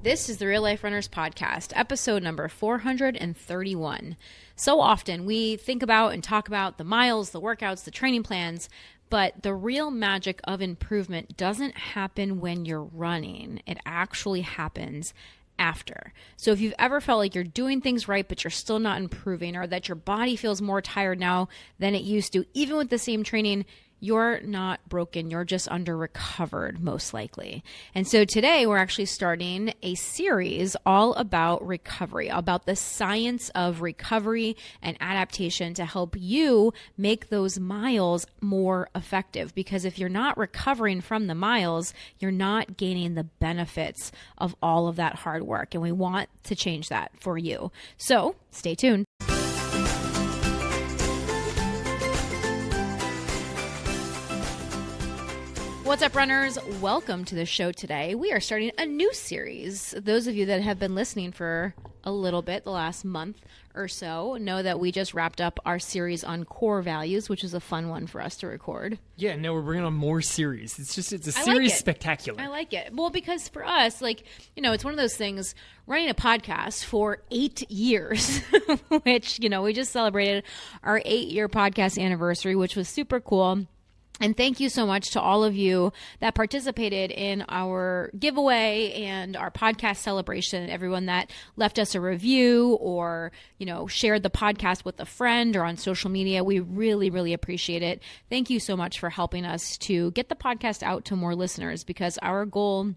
This is the Real Life Runners Podcast, episode number 431. So often we think about and talk about the miles, the workouts, the training plans, but the real magic of improvement doesn't happen when you're running. It actually happens after. So if you've ever felt like you're doing things right, but you're still not improving, or that your body feels more tired now than it used to, even with the same training, you're not broken. You're just under recovered, most likely. And so today we're actually starting a series all about recovery, about the science of recovery and adaptation to help you make those miles more effective. Because if you're not recovering from the miles, you're not gaining the benefits of all of that hard work. And we want to change that for you. So stay tuned. What's up, runners? Welcome to the show today. We are starting a new series. Those of you that have been listening for a little bit, the last month or so, know that we just wrapped up our series on core values, which is a fun one for us to record. Yeah, no, we're bringing on more series. It's a series spectacular. I like it. Well, because for us, it's one of those things, running a podcast for 8 years, which, we just celebrated our 8-year podcast anniversary, which was super cool. And thank you so much to all of you that participated in our giveaway and our podcast celebration, everyone that left us a review or, shared the podcast with a friend or on social media. We really, really appreciate it. Thank you so much for helping us to get the podcast out to more listeners, because our goal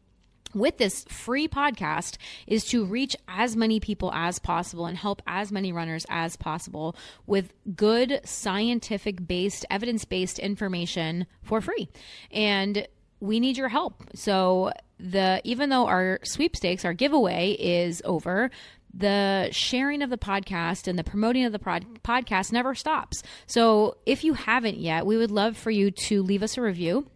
with this free podcast is to reach as many people as possible and help as many runners as possible with good scientific-based, evidence-based information for free. And we need your help. So even though our sweepstakes, our giveaway is over, the sharing of the podcast and the promoting of the podcast never stops. So if you haven't yet, we would love for you to leave us a review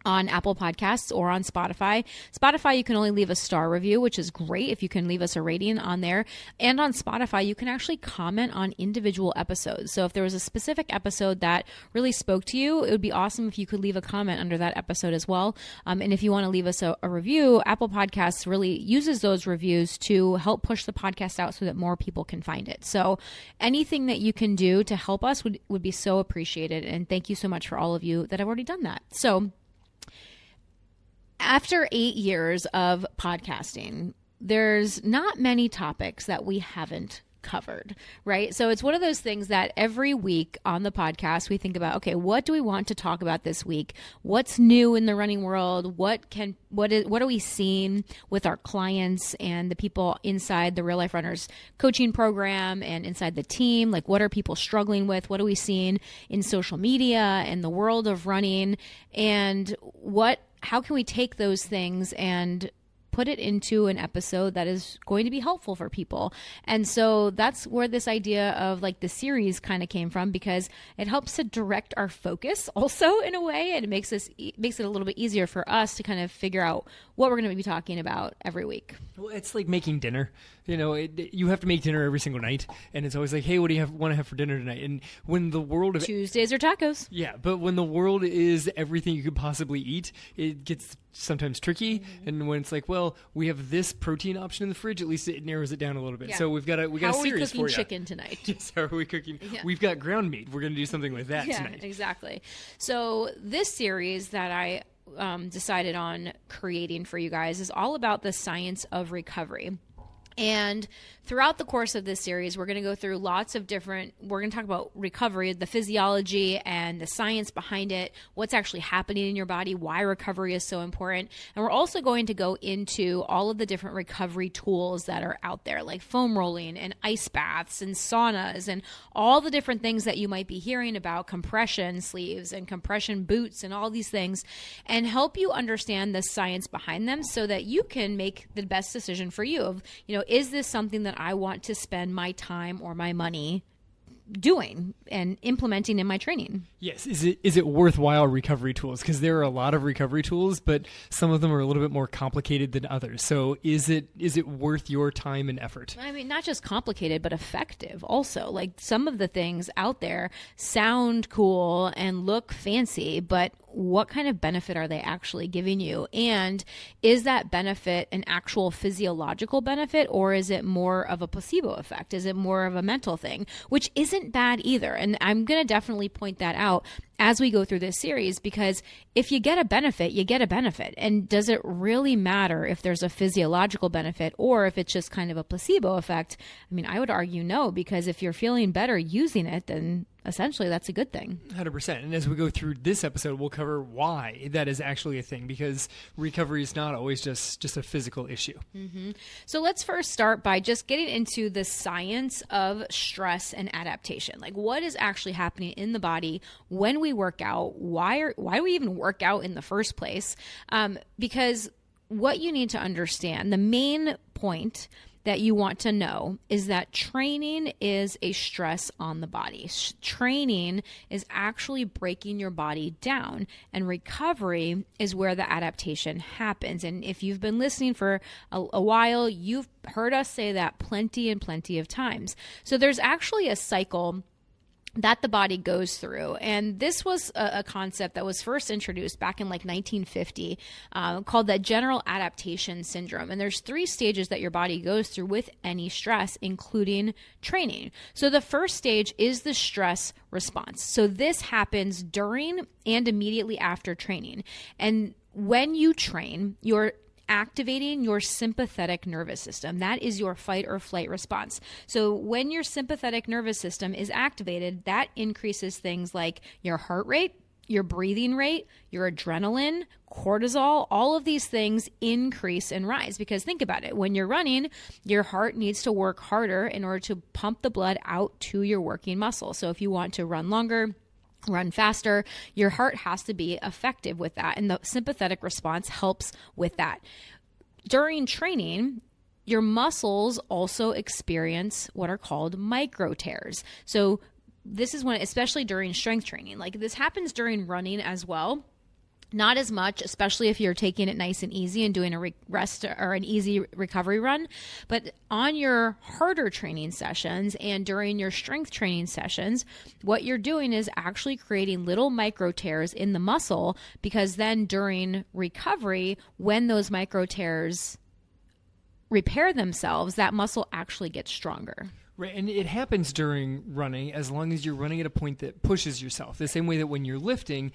on Apple Podcasts or on Spotify. Spotify, you can only leave a star review, which is great if you can leave us a rating on there. And on Spotify, you can actually comment on individual episodes. So if there was a specific episode that really spoke to you, it would be awesome if you could leave a comment under that episode as well. And if you want to leave us a review, Apple Podcasts really uses those reviews to help push the podcast out so that more people can find it. So anything that you can do to help us would be so appreciated. And thank you so much for all of you that have already done that. So after 8 years of podcasting, there's not many topics that we haven't covered, right? So it's one of those things that every week on the podcast, we think about, okay, what do we want to talk about this week? What's new in the running world? What are we seeing with our clients and the people inside the Real Life Runners coaching program and inside the team? Like, what are people struggling with? What are we seeing in social media and the world of running? And how can we take those things and put it into an episode that is going to be helpful for people? And so that's where this idea of the series kind of came from, because it helps to direct our focus also in a way, and it makes it a little bit easier for us to kind of figure out what we're going to be talking about every week. Well, it's like making dinner. You have to make dinner every single night, and it's always like, hey, what do you want to have for dinner tonight? And when the world of Tuesdays are tacos. Yeah, but when the world is everything you could possibly eat, it gets sometimes tricky. Mm-hmm. And when it's like, well, we have this protein option in the fridge, at least it narrows it down a little bit. Yeah. So we got a series for you. How are we cooking chicken tonight? Yes, how are we cooking? Yeah. We've got ground meat. We're going to do something like that tonight. Yeah, exactly. So this series that I decided on creating for you guys is all about the science of recovery. And throughout the course of this series, we're going to go through we're going to talk about recovery, the physiology and the science behind it, what's actually happening in your body, why recovery is so important. And we're also going to go into all of the different recovery tools that are out there, like foam rolling and ice baths and saunas and all the different things that you might be hearing about, compression sleeves and compression boots and all these things, and help you understand the science behind them so that you can make the best decision for you of, is this something that I want to spend my time or my money doing and implementing in my training. Yes. Is it worthwhile recovery tools? Because there are a lot of recovery tools, but some of them are a little bit more complicated than others. So is it worth your time and effort? I mean, not just complicated, but effective also. Like some of the things out there sound cool and look fancy, but what kind of benefit are they actually giving you? And is that benefit an actual physiological benefit, or is it more of a placebo effect? Is it more of a mental thing, which isn't bad either? And I'm going to definitely point that out as we go through this series, because if you get a benefit, you get a benefit. And does it really matter if there's a physiological benefit or if it's just kind of a placebo effect? I mean, I would argue no, because if you're feeling better using it, then essentially that's a good thing. 100%. And as we go through this episode, we'll cover why that is actually a thing, because recovery is not always just a physical issue. Mm-hmm. So let's first start by just getting into the science of stress and adaptation. Like what is actually happening in the body when we work out? Why do we even work out in the first place? Because what you need to understand, the main point that you want to know is that training is a stress on the body. Training is actually breaking your body down, and recovery is where the adaptation happens. And if you've been listening for a while, you've heard us say that plenty and plenty of times. So there's actually a cycle that the body goes through. And this was a concept that was first introduced back in like 1950 called the general adaptation syndrome. And there's 3 stages that your body goes through with any stress, including training. So the first stage is the stress response. So this happens during and immediately after training. And when you train, you're activating your sympathetic nervous system. That is your fight or flight response. So when your sympathetic nervous system is activated, that increases things like your heart rate, your breathing rate, your adrenaline, cortisol. All of these things increase and rise, because think about it. When you're running, your heart needs to work harder in order to pump the blood out to your working muscle. So if you want to run longer, run faster, your heart has to be effective with that. And the sympathetic response helps with that. During training, your muscles also experience what are called micro tears. So this is when, especially during strength training, like this happens during running as well. Not as much, especially if you're taking it nice and easy and doing a rest or an easy recovery run. But on your harder training sessions and during your strength training sessions, what you're doing is actually creating little micro tears in the muscle, because then during recovery, when those micro tears repair themselves, that muscle actually gets stronger. Right, and it happens during running as long as you're running at a point that pushes yourself. The same way that when you're lifting,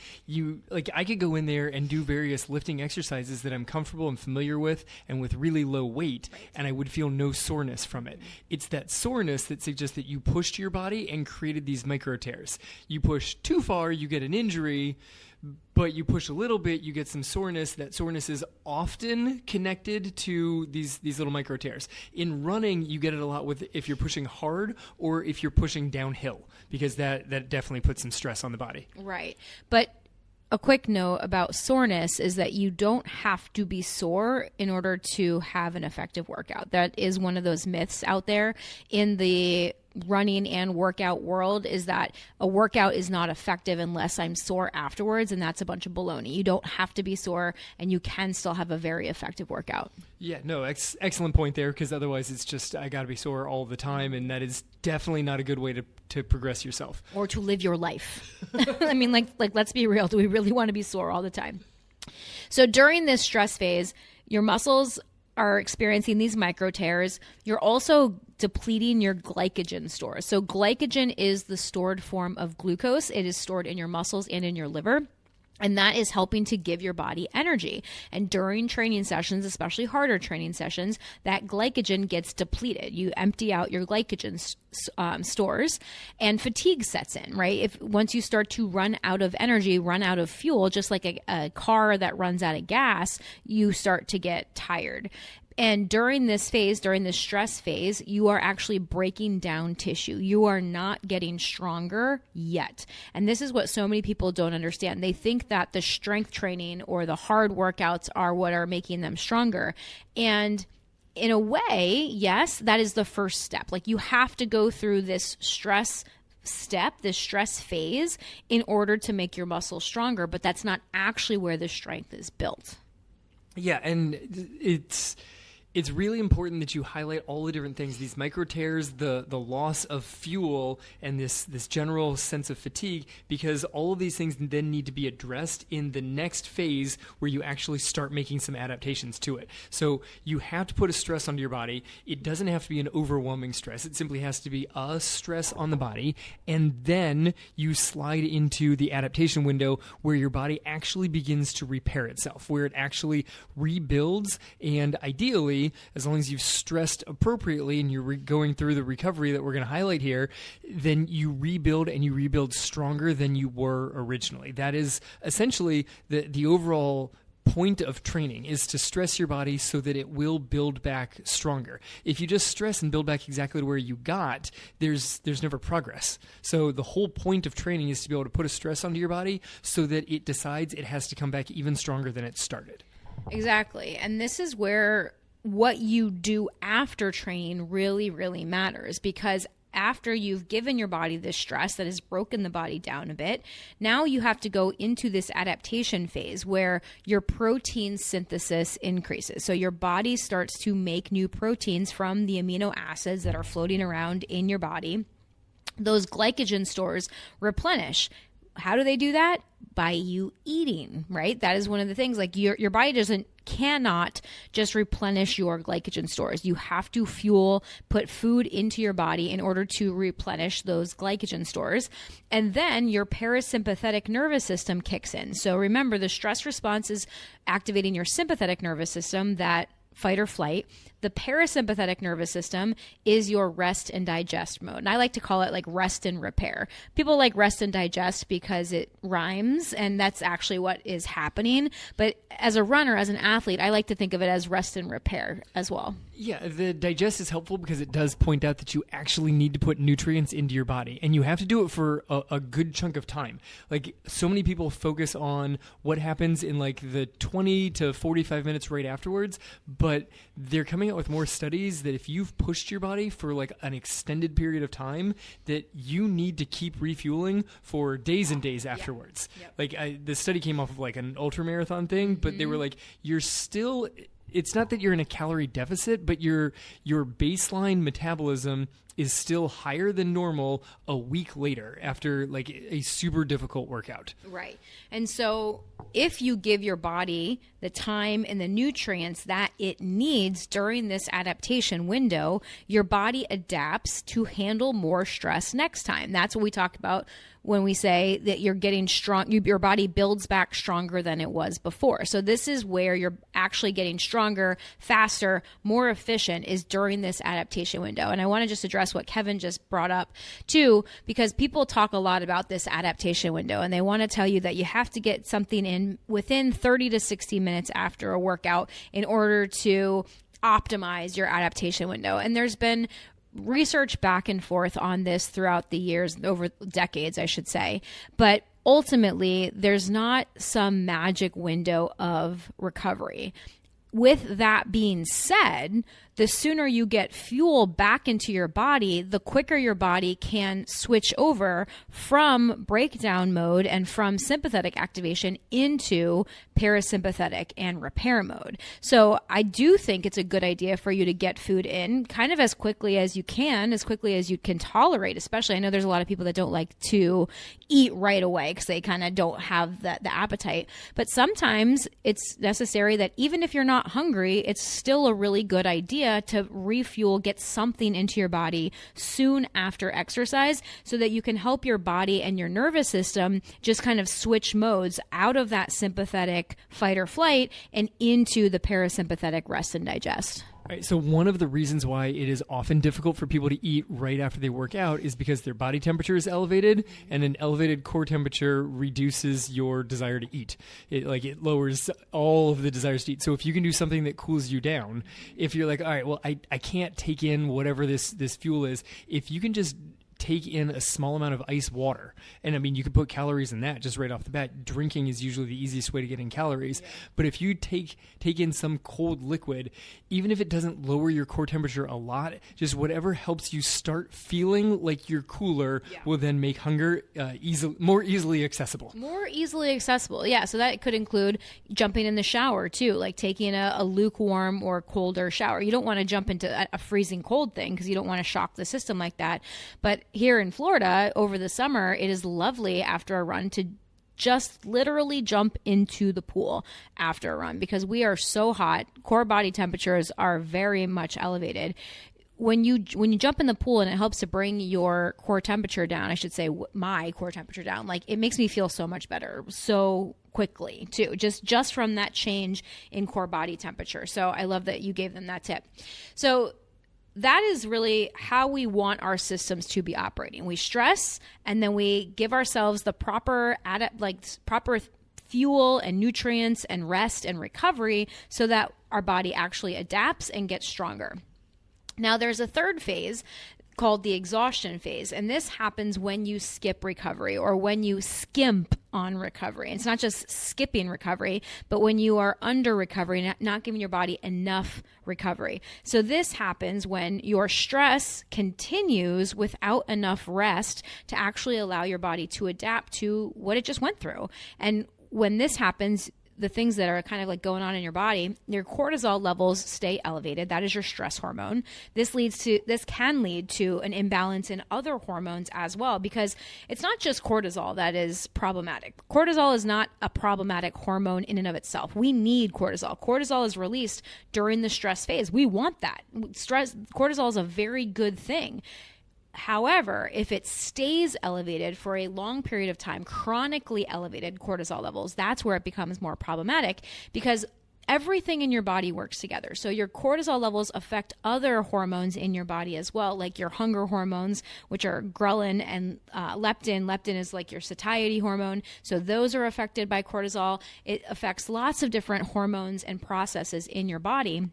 I could go in there and do various lifting exercises that I'm comfortable and familiar with and with really low weight, and I would feel no soreness from it. It's that soreness that suggests that you pushed your body and created these micro tears. You push too far, you get an injury, but you push a little bit, you get some soreness. That soreness is often connected to these little micro tears. In running, you get it a lot with if you're pushing hard or if you're pushing downhill, because that definitely puts some stress on the body. Right. But a quick note about soreness is that you don't have to be sore in order to have an effective workout. That is one of those myths out there in the running and workout world, is that a workout is not effective unless I'm sore afterwards, and that's a bunch of baloney. You don't have to be sore, and you can still have a very effective workout. Yeah, no, excellent point there, because otherwise it's just I got to be sore all the time, and that is definitely not a good way to progress yourself. Or to live your life. I mean, like let's be real. Do we really want to be sore all the time? So during this stress phase, your muscles are experiencing these micro tears. You're also depleting your glycogen stores. So glycogen is the stored form of glucose. It is stored in your muscles and in your liver. And that is helping to give your body energy. And during training sessions, especially harder training sessions, that glycogen gets depleted. You empty out your glycogen stores, and fatigue sets in, right? Once you start to run out of energy, run out of fuel, just like a car that runs out of gas, you start to get tired. And during this phase, during this stress phase, you are actually breaking down tissue. You are not getting stronger yet. And this is what so many people don't understand. They think that the strength training or the hard workouts are what are making them stronger. And in a way, yes, that is the first step. Like, you have to go through this stress step, this stress phase, in order to make your muscles stronger, but that's not actually where the strength is built. Yeah, and it's really important that you highlight all the different things, these micro tears, the loss of fuel, and this general sense of fatigue, because all of these things then need to be addressed in the next phase where you actually start making some adaptations to it. So you have to put a stress onto your body. It doesn't have to be an overwhelming stress. It simply has to be a stress on the body, and then you slide into the adaptation window where your body actually begins to repair itself, where it actually rebuilds, and ideally, as long as you've stressed appropriately and you're going through the recovery that we're going to highlight here, then you rebuild, and you rebuild stronger than you were originally. That is essentially the overall point of training, is to stress your body so that it will build back stronger. If you just stress and build back exactly where you got, there's never progress. So the whole point of training is to be able to put a stress onto your body so that it decides it has to come back even stronger than it started. Exactly. And this is where what you do after training really, really matters, because after you've given your body this stress that has broken the body down a bit, now you have to go into this adaptation phase where your protein synthesis increases. So your body starts to make new proteins from the amino acids that are floating around in your body. Those glycogen stores replenish. How do they do that? By you eating, right? That is one of the things. Like your body cannot just replenish your glycogen stores. You have to put food into your body in order to replenish those glycogen stores. And then your parasympathetic nervous system kicks in. So remember, the stress response is activating your sympathetic nervous system, that fight or flight. The parasympathetic nervous system is your rest and digest mode. And I like to call it like rest and repair. People like rest and digest because it rhymes, and that's actually what is happening. But as a runner, as an athlete, I like to think of it as rest and repair as well. Yeah, the digest is helpful because it does point out that you actually need to put nutrients into your body, and you have to do it for a good chunk of time. Like, so many people focus on what happens in like the 20 to 45 minutes right afterwards, but they're coming out with more studies that if you've pushed your body for like an extended period of time, that you need to keep refueling for days and days afterwards. Yep. Like the study came off of like an ultra marathon thing, but they were like, it's not that you're in a calorie deficit, but your baseline metabolism is still higher than normal a week later after like a super difficult workout. Right. And so if you give your body the time and the nutrients that it needs during this adaptation window, your body adapts to handle more stress next time. That's what we talk about when we say that you're getting strong, your body builds back stronger than it was before. So this is where you're actually getting stronger, faster, more efficient, is during this adaptation window. And I want to just address what Kevin just brought up too, because people talk a lot about this adaptation window, and they want to tell you that you have to get something in within 30 to 60 minutes after a workout in order to optimize your adaptation window. And there's been research back and forth on this throughout the years, over decades, I should say. But ultimately, there's not some magic window of recovery. With that being said, the sooner you get fuel back into your body, the quicker your body can switch over from breakdown mode and from sympathetic activation into parasympathetic and repair mode. So I do think it's a good idea for you to get food in kind of as quickly as you can tolerate, especially. I know there's a lot of people that don't like to eat right away because they kind of don't have the appetite. But sometimes it's necessary that even if you're not hungry, it's still a really good idea to refuel, get something into your body soon after exercise so that you can help your body and your nervous system just kind of switch modes out of that sympathetic fight or flight and into the parasympathetic rest and digest. Right, so one of the reasons why it is often difficult for people to eat right after they work out is because their body temperature is elevated, and an elevated core temperature reduces your desire to eat. It lowers all of the desires to eat. So if you can do something that cools you down, if you're like, all right, well, I can't take in whatever this fuel is, if you can just take in a small amount of ice water. And I mean, you can put calories in that just right off the bat. Drinking is usually the easiest way to get in calories. Yeah. But if you take in some cold liquid, even if it doesn't lower your core temperature a lot, just whatever helps you start feeling like you're cooler will then make hunger more easily accessible. More easily accessible. Yeah. So that could include jumping in the shower too, like taking a lukewarm or colder shower. You don't want to jump into a freezing cold thing because you don't want to shock the system like that. But here in Florida over the summer, it is lovely after a run to just literally jump into the pool after a run because we are so hot. Core body temperatures are very much elevated. When you jump in the pool and it helps to bring your core temperature down, I should say my core temperature down, like it makes me feel so much better so quickly too, just from that change in core body temperature. So I love that you gave them that tip. So that is really how we want our systems to be operating. We stress and then we give ourselves the proper fuel and nutrients and rest and recovery so that our body actually adapts and gets stronger. Now there's a third phase called the exhaustion phase. And this happens when you skip recovery or when you skimp on recovery. And it's not just skipping recovery, but when you are under recovery, not giving your body enough recovery. So this happens when your stress continues without enough rest to actually allow your body to adapt to what it just went through. And when this happens, the things that are kind of like going on in your body, your cortisol levels stay elevated. That is your stress hormone. This can lead to an imbalance in other hormones as well, because it's not just cortisol that is problematic. Cortisol is not a problematic hormone in and of itself. We need cortisol. Cortisol is released during the stress phase. We want that. Cortisol is a very good thing. However, if it stays elevated for a long period of time, chronically elevated cortisol levels, that's where it becomes more problematic because everything in your body works together. So your cortisol levels affect other hormones in your body as well, like your hunger hormones, which are ghrelin and leptin. Leptin is like your satiety hormone. So those are affected by cortisol. It affects lots of different hormones and processes in your body.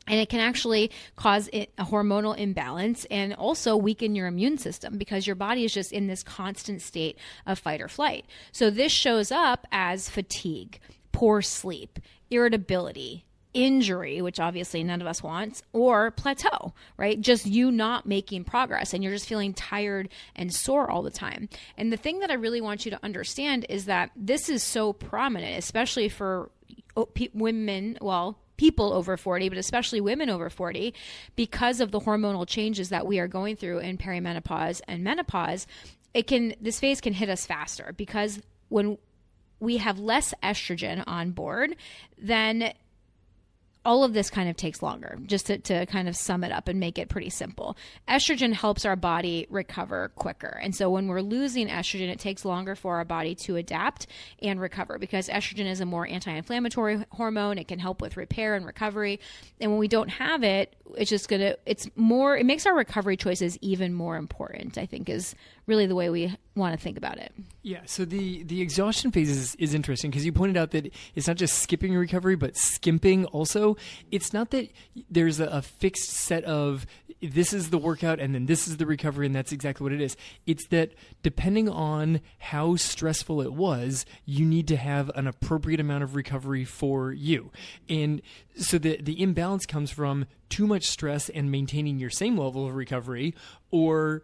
And it can actually cause a hormonal imbalance and also weaken your immune system because your body is just in this constant state of fight or flight. So this shows up as fatigue, poor sleep, irritability, injury, which obviously none of us wants, or plateau, right? Just you not making progress and you're just feeling tired and sore all the time. And the thing that I really want you to understand is that this is so prominent, especially for women, people over 40, but especially women over 40, because of the hormonal changes that we are going through in perimenopause and menopause. This phase can hit us faster because when we have less estrogen on board, then all of this kind of takes longer, just to kind of sum it up and make it pretty simple. Estrogen helps our body recover quicker. And so when we're losing estrogen, it takes longer for our body to adapt and recover because estrogen is a more anti-inflammatory hormone. It can help with repair and recovery. And when we don't have it, it makes our recovery choices even more important, I think is really the way we want to think about it. Yeah, so the exhaustion phase is interesting because you pointed out that it's not just skipping recovery, but skimping also. It's not that there's a fixed set of this is the workout and then this is the recovery and that's exactly what it is. It's that depending on how stressful it was, you need to have an appropriate amount of recovery for you. And so the imbalance comes from too much stress and maintaining your same level of recovery, or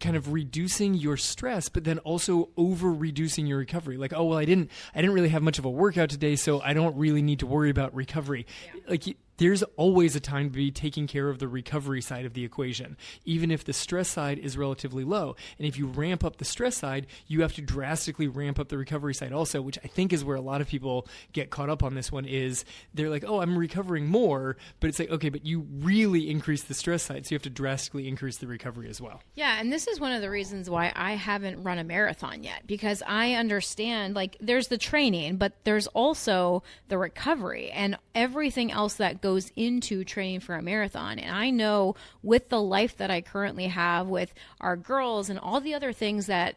kind of reducing your stress, but then also over reducing your recovery. Like, oh, well, I didn't really have much of a workout today, so I don't really need to worry about recovery. Yeah. Like, there's always a time to be taking care of the recovery side of the equation, even if the stress side is relatively low. And if you ramp up the stress side, you have to drastically ramp up the recovery side also, which I think is where a lot of people get caught up on this one is they're like, oh, I'm recovering more, but it's like, okay, but you really increase the stress side, so you have to drastically increase the recovery as well. Yeah, and this is one of the reasons why I haven't run a marathon yet, because I understand, like, there's the training, but there's also the recovery and everything else that goes into training for a marathon. And I know with the life that I currently have with our girls and all the other things that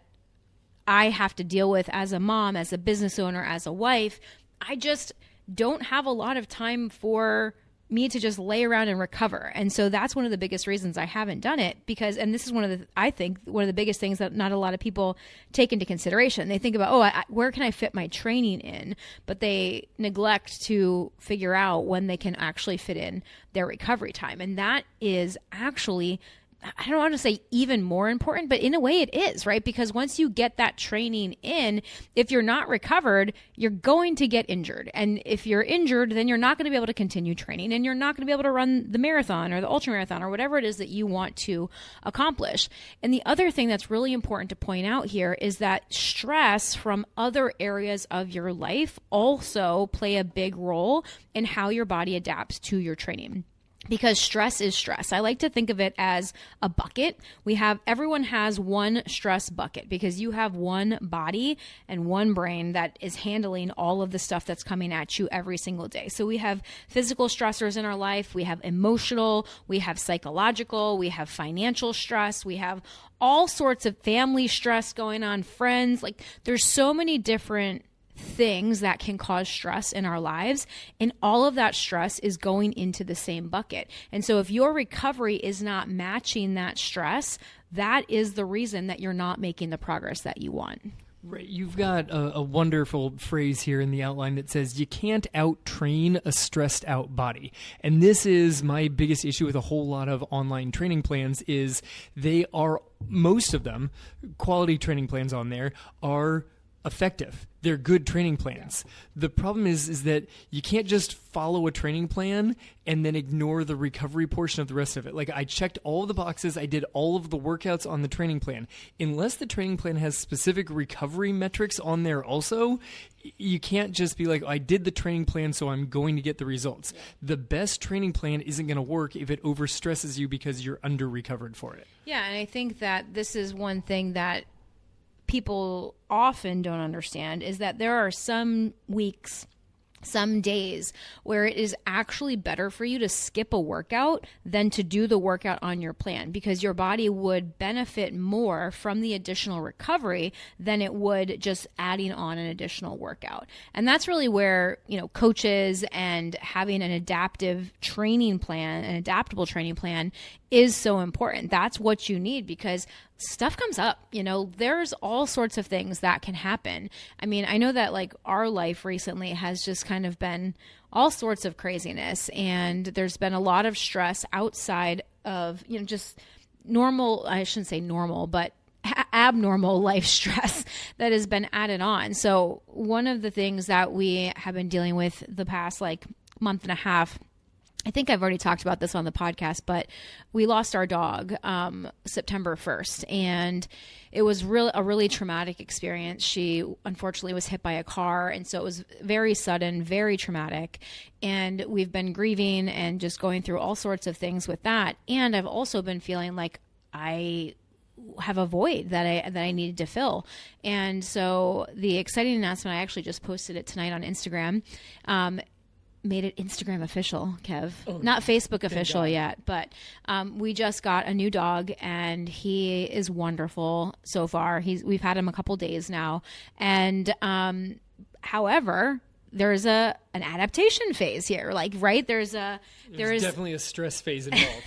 I have to deal with as a mom, as a business owner, as a wife, I just don't have a lot of time for me to just lay around and recover. And so that's one of the biggest reasons I haven't done it, because, and this is I think one of the biggest things that not a lot of people take into consideration. They think about, where can I fit my training in? But they neglect to figure out when they can actually fit in their recovery time. And that is actually, I don't want to say even more important, but in a way it is, right? Because once you get that training in, if you're not recovered, you're going to get injured. And if you're injured, then you're not going to be able to continue training, and you're not going to be able to run the marathon or the ultra marathon or whatever it is that you want to accomplish. And the other thing that's really important to point out here is that stress from other areas of your life also play a big role in how your body adapts to your training. Because stress is stress. I like to think of it as a bucket. Everyone has one stress bucket, because you have one body and one brain that is handling all of the stuff that's coming at you every single day. So we have physical stressors in our life. We have emotional, we have psychological, we have financial stress. We have all sorts of family stress going on, friends. Like, there's so many different things that can cause stress in our lives, and all of that stress is going into the same bucket. And so if your recovery is not matching that stress, that is the reason that you're not making the progress that you want. Right. You've got a wonderful phrase here in the outline that says you can't out-train a stressed-out body. And this is my biggest issue with a whole lot of online training plans, is most of them, quality training plans on there, are effective. They're good training plans. The problem is that you can't just follow a training plan and then ignore the recovery portion of the rest of it. Like, I checked all of the boxes. I did all of the workouts on the training plan. Unless the training plan has specific recovery metrics on there also, you can't just be like, I did the training plan, so I'm going to get the results. Yeah. The best training plan isn't going to work if it overstresses you because you're under-recovered for it. Yeah, and I think that this is one thing that people often don't understand, is that there are some weeks, some days where it is actually better for you to skip a workout than to do the workout on your plan, because your body would benefit more from the additional recovery than it would just adding on an additional workout. And that's really where, coaches and having an adaptable training plan is so important. That's what you need, because stuff comes up. There's all sorts of things that can happen. I mean, I know that our life recently has just kind of been all sorts of craziness, and there's been a lot of stress outside of, just normal, I shouldn't say normal, but abnormal life stress that has been added on. So one of the things that we have been dealing with the past month and a half, I think I've already talked about this on the podcast, but we lost our dog September 1st, and it was a really traumatic experience. She unfortunately was hit by a car, and so it was very sudden, very traumatic, and we've been grieving and just going through all sorts of things with that. And I've also been feeling like I have a void that I needed to fill. And so the exciting announcement, I actually just posted it tonight on Instagram, made it Instagram official, Kev. Oh, not Facebook official yet, but we just got a new dog, and he is wonderful so far. We've had him a couple days now, and however, there's an adaptation phase here. Right? There's definitely a stress phase involved.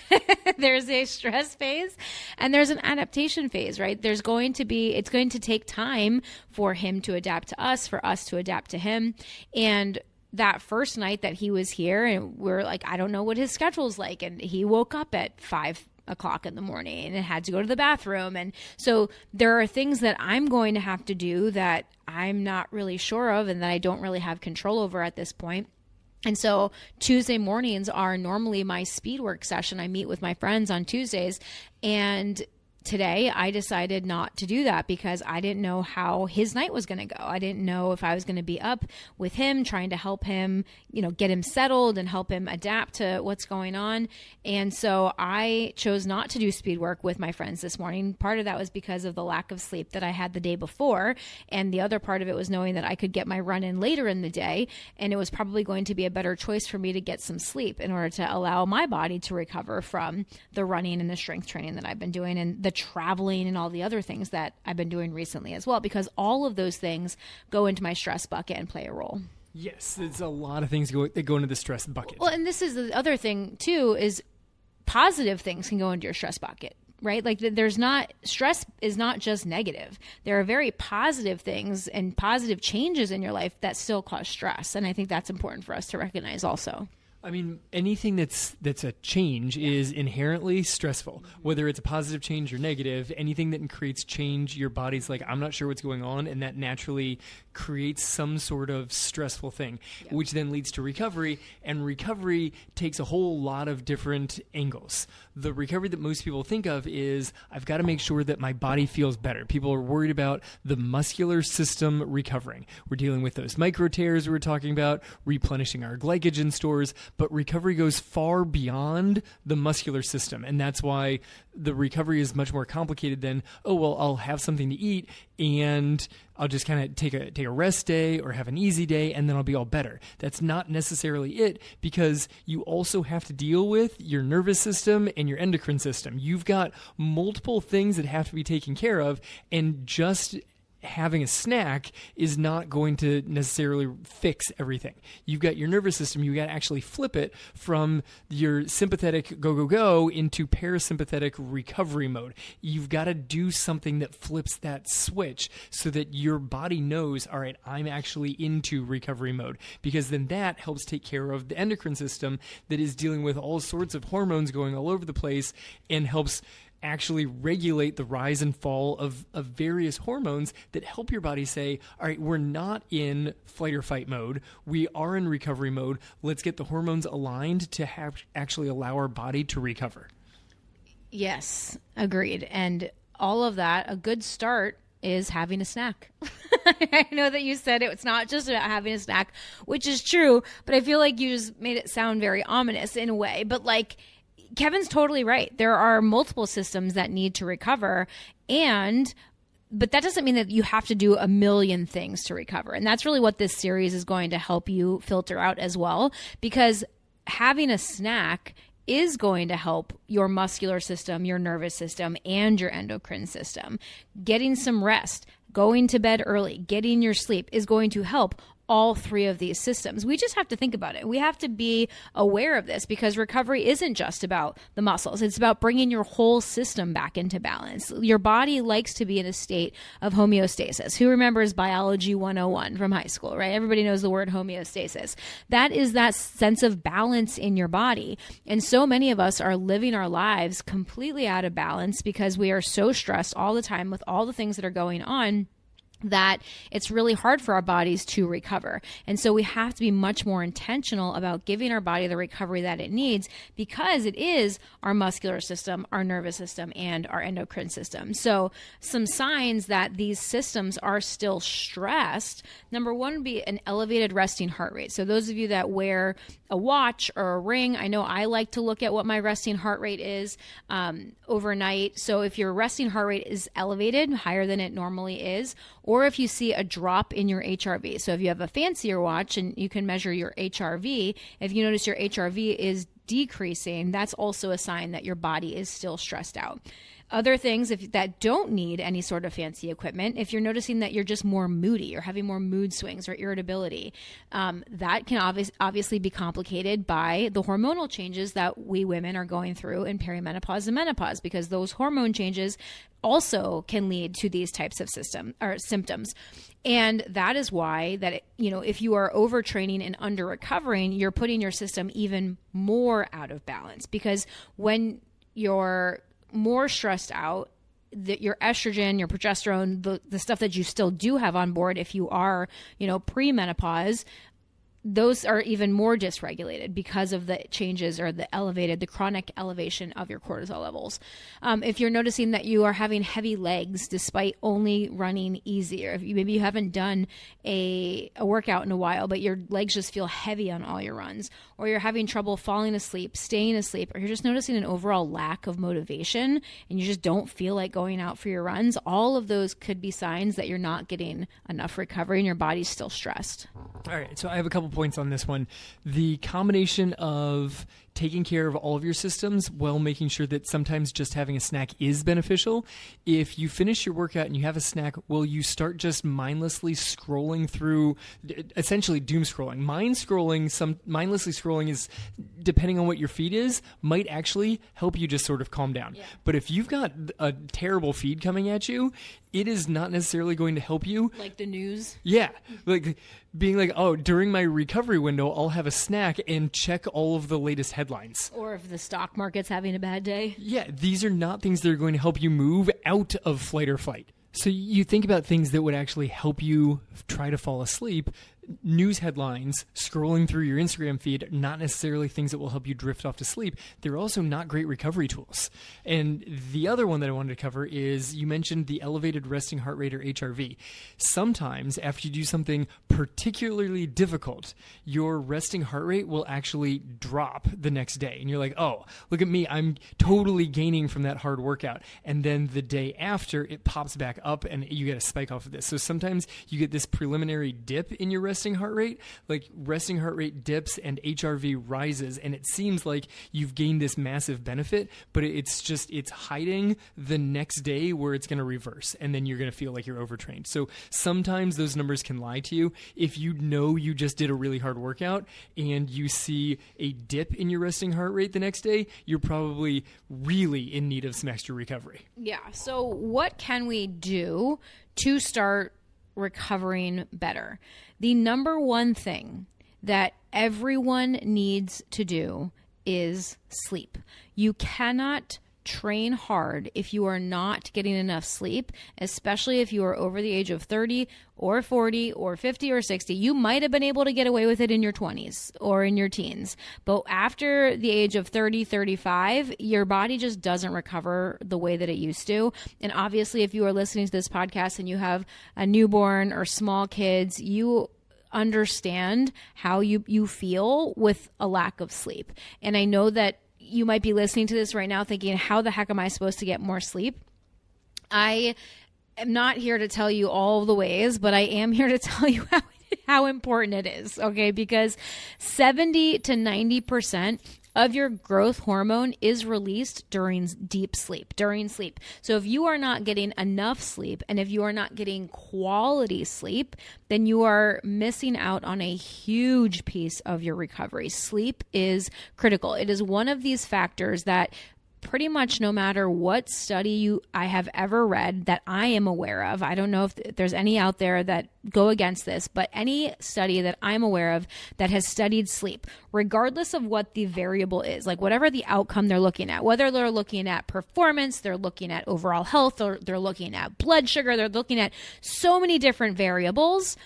There's a stress phase and there's an adaptation phase, right? It's going to take time for him to adapt to us, for us to adapt to him. And that first night that he was here, and we're like, I don't know what his schedule's like. And he woke up at 5 o'clock in the morning and had to go to the bathroom. And so there are things that I'm going to have to do that I'm not really sure of and that I don't really have control over at this point. And so Tuesday mornings are normally my speed work session. I meet with my friends on Tuesdays, and today I decided not to do that because I didn't know how his night was going to go. I didn't know if I was going to be up with him, trying to help him, get him settled and help him adapt to what's going on. And so I chose not to do speed work with my friends this morning. Part of that was because of the lack of sleep that I had the day before. And the other part of it was knowing that I could get my run in later in the day. And it was probably going to be a better choice for me to get some sleep in order to allow my body to recover from the running and the strength training that I've been doing and the traveling and all the other things that I've been doing recently as well, because all of those things go into my stress bucket and play a role. Yes, there's a lot of things that go into the stress bucket. Well, and this is the other thing too, is positive things can go into your stress bucket, right? Like stress is not just negative. There are very positive things and positive changes in your life that still cause stress. And I think that's important for us to recognize also. I mean, anything that's a change is inherently stressful, whether it's a positive change or negative. Anything that creates change, your body's like, I'm not sure what's going on, and that naturally creates some sort of stressful thing, which then leads to recovery, and recovery takes a whole lot of different angles. The recovery that most people think of is, I've got to make sure that my body feels better. People are worried about the muscular system recovering. We're dealing with those micro tears we were talking about, replenishing our glycogen stores, but recovery goes far beyond the muscular system, and that's why the recovery is much more complicated than, oh, well, I'll have something to eat and I'll just kind of take a rest day or have an easy day and then I'll be all better. That's not necessarily it, because you also have to deal with your nervous system and your endocrine system. You've got multiple things that have to be taken care of, and just having a snack is not going to necessarily fix everything. You've got your nervous system, you got to actually flip it from your sympathetic go into parasympathetic recovery mode. You've got to do something that flips that switch so that your body knows, all right, I'm actually into recovery mode, because then that helps take care of the endocrine system that is dealing with all sorts of hormones going all over the place, and helps actually regulate the rise and fall of various hormones that help your body say, all right, we're not in flight or fight mode. We are in recovery mode. Let's get the hormones aligned to actually allow our body to recover. Yes, agreed. And all of that, a good start is having a snack. I know that you said it's not just about having a snack, which is true, but I feel like you just made it sound very ominous in a way. But like, Kevin's totally right. There are multiple systems that need to recover, but that doesn't mean that you have to do a million things to recover. And that's really what this series is going to help you filter out as well, because having a snack is going to help your muscular system, your nervous system, and your endocrine system. Getting some rest, going to bed early, getting your sleep is going to help all three of these systems. We just have to think about it. We have to be aware of this, because recovery isn't just about the muscles. It's about bringing your whole system back into balance. Your body likes to be in a state of homeostasis. Who remembers biology 101 from high school, right? Everybody knows the word homeostasis. That is that sense of balance in your body. And so many of us are living our lives completely out of balance because we are so stressed all the time with all the things that are going on, that it's really hard for our bodies to recover. And so we have to be much more intentional about giving our body the recovery that it needs, because it is our muscular system, our nervous system, and our endocrine system. So some signs that these systems are still stressed, number one would be an elevated resting heart rate. So those of you that wear a watch or a ring, I know I like to look at what my resting heart rate is overnight. So if your resting heart rate is elevated, higher than it normally is, or if you see a drop in your HRV. So if you have a fancier watch and you can measure your HRV, if you notice your HRV is decreasing, that's also a sign that your body is still stressed out. Other things that don't need any sort of fancy equipment, if you're noticing that you're just more moody or having more mood swings or irritability, that can obviously be complicated by the hormonal changes that we women are going through in perimenopause and menopause, because those hormone changes also can lead to these types of symptoms. And that is why that, if you are overtraining and under recovering, you're putting your system even more out of balance, because when you're more stressed out, that your estrogen, your progesterone, the stuff that you still do have on board if you are, pre-menopause, those are even more dysregulated because of the changes or the chronic elevation of your cortisol levels. If you're noticing that you are having heavy legs despite only running easy, or if maybe you haven't done a workout in a while, but your legs just feel heavy on all your runs, or you're having trouble falling asleep, staying asleep, or you're just noticing an overall lack of motivation and you just don't feel like going out for your runs, all of those could be signs that you're not getting enough recovery and your body's still stressed. All right, so I have a couple points on this one. The combination of taking care of all of your systems while making sure that sometimes just having a snack is beneficial. If you finish your workout and you have a snack, will you start just mindlessly scrolling through, essentially doom scrolling? Mindlessly scrolling is, depending on what your feed is, might actually help you just sort of calm down. Yeah. But if you've got a terrible feed coming at you, it is not necessarily going to help you. Like the news? Yeah. Like being like, oh, during my recovery window, I'll have a snack and check all of the latest headlines. Or if the stock market's having a bad day. Yeah, these are not things that are going to help you move out of flight or fight. So you think about things that would actually help you try to fall asleep. News headlines, scrolling through your Instagram feed, not necessarily things that will help you drift off to sleep. They're also not great recovery tools. And the other one that I wanted to cover is, you mentioned the elevated resting heart rate, or HRV. Sometimes after you do something particularly difficult, your resting heart rate will actually drop the next day. And you're like, oh, look at me, I'm totally gaining from that hard workout. And then the day after, it pops back up and you get a spike off of this. So sometimes you get this preliminary dip in your resting heart rate, like resting heart rate dips and HRV rises, and it seems like you've gained this massive benefit, but it's hiding the next day where it's going to reverse, and then you're going to feel like you're overtrained. So sometimes those numbers can lie to you. If you know you just did a really hard workout and you see a dip in your resting heart rate the next day, you're probably really in need of some extra recovery. Yeah. So what can we do to start recovering better? The number one thing that everyone needs to do is sleep. You cannot train hard if you are not getting enough sleep, especially if you are over the age of 30 or 40 or 50 or 60. You might have been able to get away with it in your 20s or in your teens, but after the age of 30, 35, your body just doesn't recover the way that it used to. And obviously, if you are listening to this podcast and you have a newborn or small kids, you understand how you feel with a lack of sleep. And I know that you might be listening to this right now thinking, how the heck am I supposed to get more sleep? I am not here to tell you all the ways, but I am here to tell you how important it is, okay? Because 70 to 90% of your growth hormone is released during deep sleep, during sleep. So if you are not getting enough sleep, and if you are not getting quality sleep, then you are missing out on a huge piece of your recovery. Sleep is critical. It is one of these factors that pretty much no matter what study I have ever read that I am aware of, I don't know if there's any out there that go against this, but any study that I'm aware of that has studied sleep, regardless of what the variable is, like whatever the outcome they're looking at, whether they're looking at performance, they're looking at overall health, or they're looking at blood sugar, they're looking at so many different variables,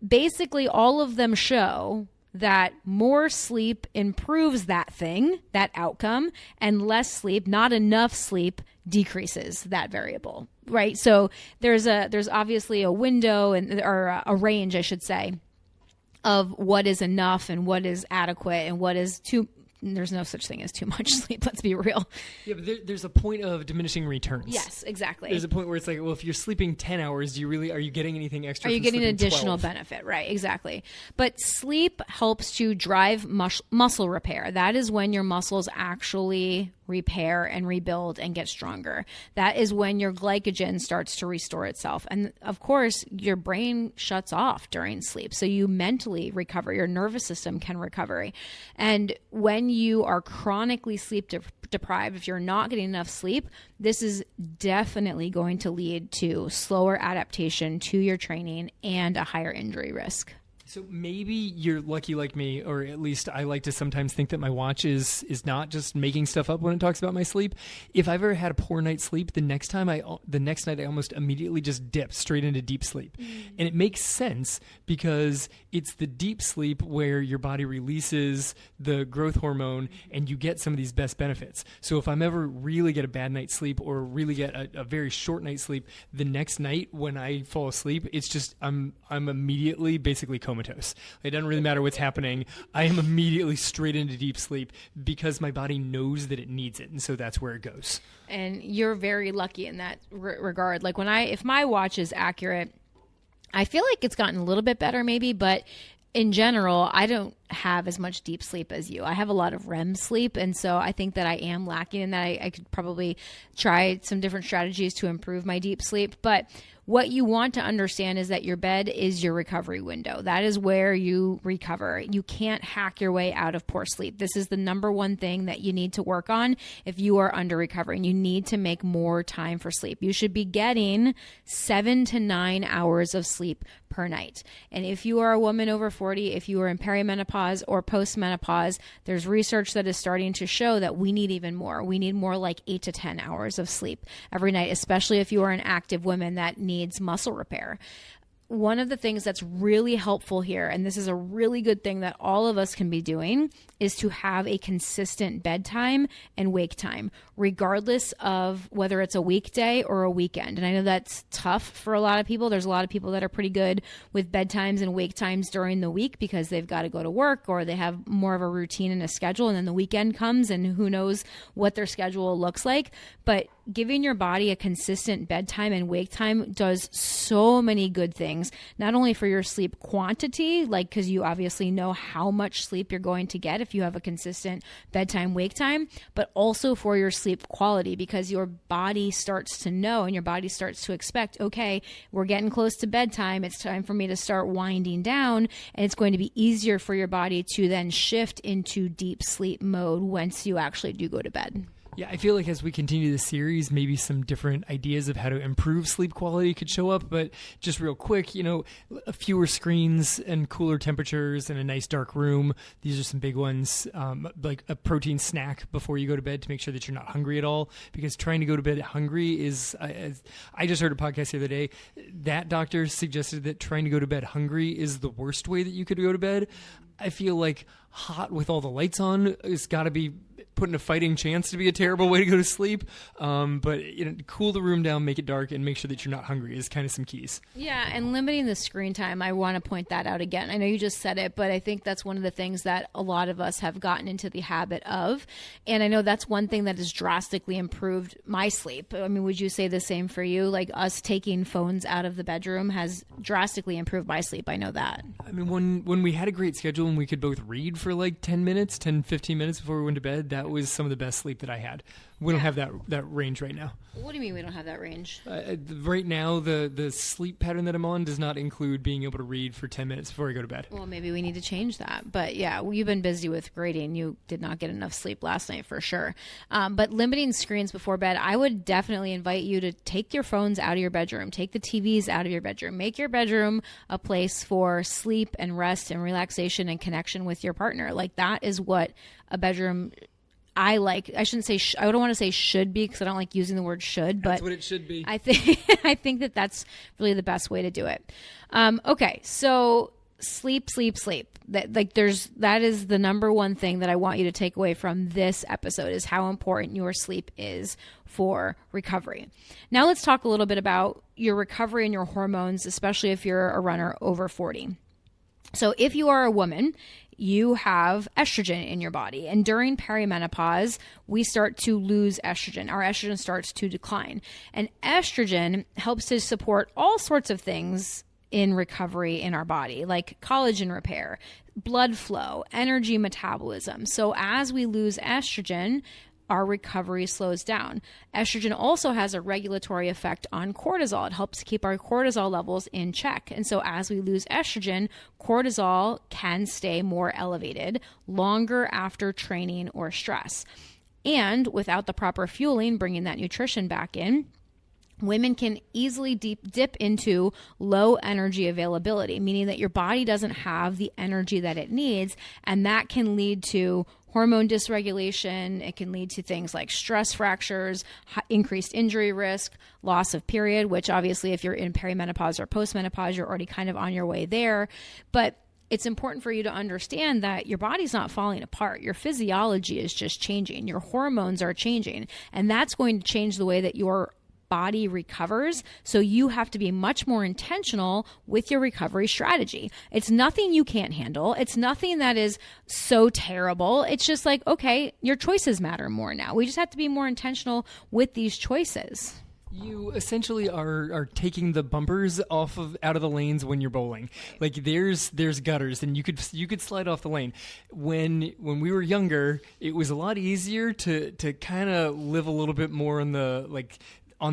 basically all of them show that more sleep improves that thing, that outcome, and less sleep, not enough sleep, decreases that variable, right? So there's obviously a window or a range, I should say, of what is enough and what is adequate and what is too. There's no such thing as too much sleep. Let's be real. Yeah, but there's a point of diminishing returns. Yes, exactly. There's a point where it's like, well, if you're sleeping 10 hours, are you getting anything extra? Are you getting additional 12? benefit? Right, exactly. But sleep helps to drive muscle repair. That is when your muscles actually repair and rebuild and get stronger. That is when your glycogen starts to restore itself. And of course, your brain shuts off during sleep. So you mentally recover, your nervous system can recover. And when you are chronically sleep deprived, if you're not getting enough sleep, this is definitely going to lead to slower adaptation to your training and a higher injury risk. So maybe you're lucky like me, or at least I like to sometimes think that my watch is not just making stuff up when it talks about my sleep. If I've ever had a poor night's sleep, the next night I almost immediately just dip straight into deep sleep. And it makes sense because it's the deep sleep where your body releases the growth hormone and you get some of these best benefits. So if I'm ever really get a bad night's sleep or really get a very short night's sleep, the next night when I fall asleep, it's just I'm immediately basically comatose. It doesn't really matter what's happening. I am immediately straight into deep sleep because my body knows that it needs it, and so that's where it goes. And you're very lucky in that regard. Like if my watch is accurate, I feel like it's gotten a little bit better maybe, but in general, I don't have as much deep sleep as you. I have a lot of REM sleep, and so I think that I am lacking in that. I could probably try some different strategies to improve my deep sleep, but what you want to understand is that your bed is your recovery window. That is where you recover. You can't hack your way out of poor sleep. This is the number one thing that you need to work on if you are under recovering. You need to make more time for sleep. You should be getting 7 to 9 hours of sleep per night. And if you are a woman over 40, if you are in perimenopause or postmenopause, there's research that is starting to show that we need even more. We need more like 8 to 10 hours of sleep every night, especially if you are an active woman that needs muscle repair. One of the things that's really helpful here, and this is a really good thing that all of us can be doing, is to have a consistent bedtime and wake time, regardless of whether it's a weekday or a weekend. And I know that's tough for a lot of people. There's a lot of people that are pretty good with bedtimes and wake times during the week because they've got to go to work or they have more of a routine and a schedule, and then the weekend comes and who knows what their schedule looks like. But giving your body a consistent bedtime and wake time does so many good things, not only for your sleep quantity, like because you obviously know how much sleep you're going to get if you have a consistent bedtime, wake time, but also for your sleep quality, because your body starts to know and your body starts to expect, okay, we're getting close to bedtime. It's time for me to start winding down. And it's going to be easier for your body to then shift into deep sleep mode once you actually do go to bed. Yeah, I feel like as we continue the series, maybe some different ideas of how to improve sleep quality could show up. But just real quick, fewer screens and cooler temperatures and a nice dark room. These are some big ones. Like a protein snack before you go to bed to make sure that you're not hungry at all. Because trying to go to bed hungry is, I just heard a podcast the other day. That doctor suggested that trying to go to bed hungry is the worst way that you could go to bed. I feel like hot with all the lights on has got to be putting a fighting chance to be a terrible way to go to sleep. But cool the room down, make it dark, and make sure that you're not hungry is kind of some keys. Yeah, and limiting the screen time, I want to point that out again. I know you just said it, but I think that's one of the things that a lot of us have gotten into the habit of. And I know that's one thing that has drastically improved my sleep. I mean, would you say the same for you? Like us taking phones out of the bedroom has drastically improved my sleep. I know that. I mean, when we had a great schedule and we could both read for like 10, 15 minutes before we went to bed, that was some of the best sleep that I had. We don't have that range right now. What do you mean we don't have that range? Right now, the sleep pattern that I'm on does not include being able to read for 10 minutes before I go to bed. Well, maybe we need to change that. But yeah, you've been busy with grading. You did not get enough sleep last night for sure. But limiting screens before bed, I would definitely invite you to take your phones out of your bedroom. Take the TVs out of your bedroom. Make your bedroom a place for sleep and rest and relaxation and connection with your partner. Like that is what a bedroom I like. I shouldn't say, I don't want to say should be because I don't like using the word should, but that's what it should be. I think that that's really the best way to do it. Okay. So sleep. That is the number one thing that I want you to take away from this episode is how important your sleep is for recovery. Now let's talk a little bit about your recovery and your hormones, especially if you're a runner over 40. So if you are a woman, you have estrogen in your body. And during perimenopause, we start to lose estrogen. Our estrogen starts to decline. And estrogen helps to support all sorts of things in recovery in our body, like collagen repair, blood flow, energy metabolism. So as we lose estrogen, our recovery slows down. Estrogen also has a regulatory effect on cortisol. It helps keep our cortisol levels in check. And so as we lose estrogen, cortisol can stay more elevated longer after training or stress. And without the proper fueling, bringing that nutrition back in, women can easily dip into low energy availability, meaning that your body doesn't have the energy that it needs, and that can lead to hormone dysregulation. It can lead to things like stress fractures, increased injury risk, loss of period, which obviously if you're in perimenopause or postmenopause, you're already kind of on your way there. But it's important for you to understand that your body's not falling apart. Your physiology is just changing. Your hormones are changing, and that's going to change the way that your body recovers. So you have to be much more intentional with your recovery strategy. It's nothing you can't handle. It's nothing that is so terrible. It's just like, okay, your choices matter more now. We just have to be more intentional with these choices. You essentially are taking the bumpers out of the lanes when you're bowling. Like there's gutters and you could slide off the lane. When we were younger, it was a lot easier to kind of live a little bit more on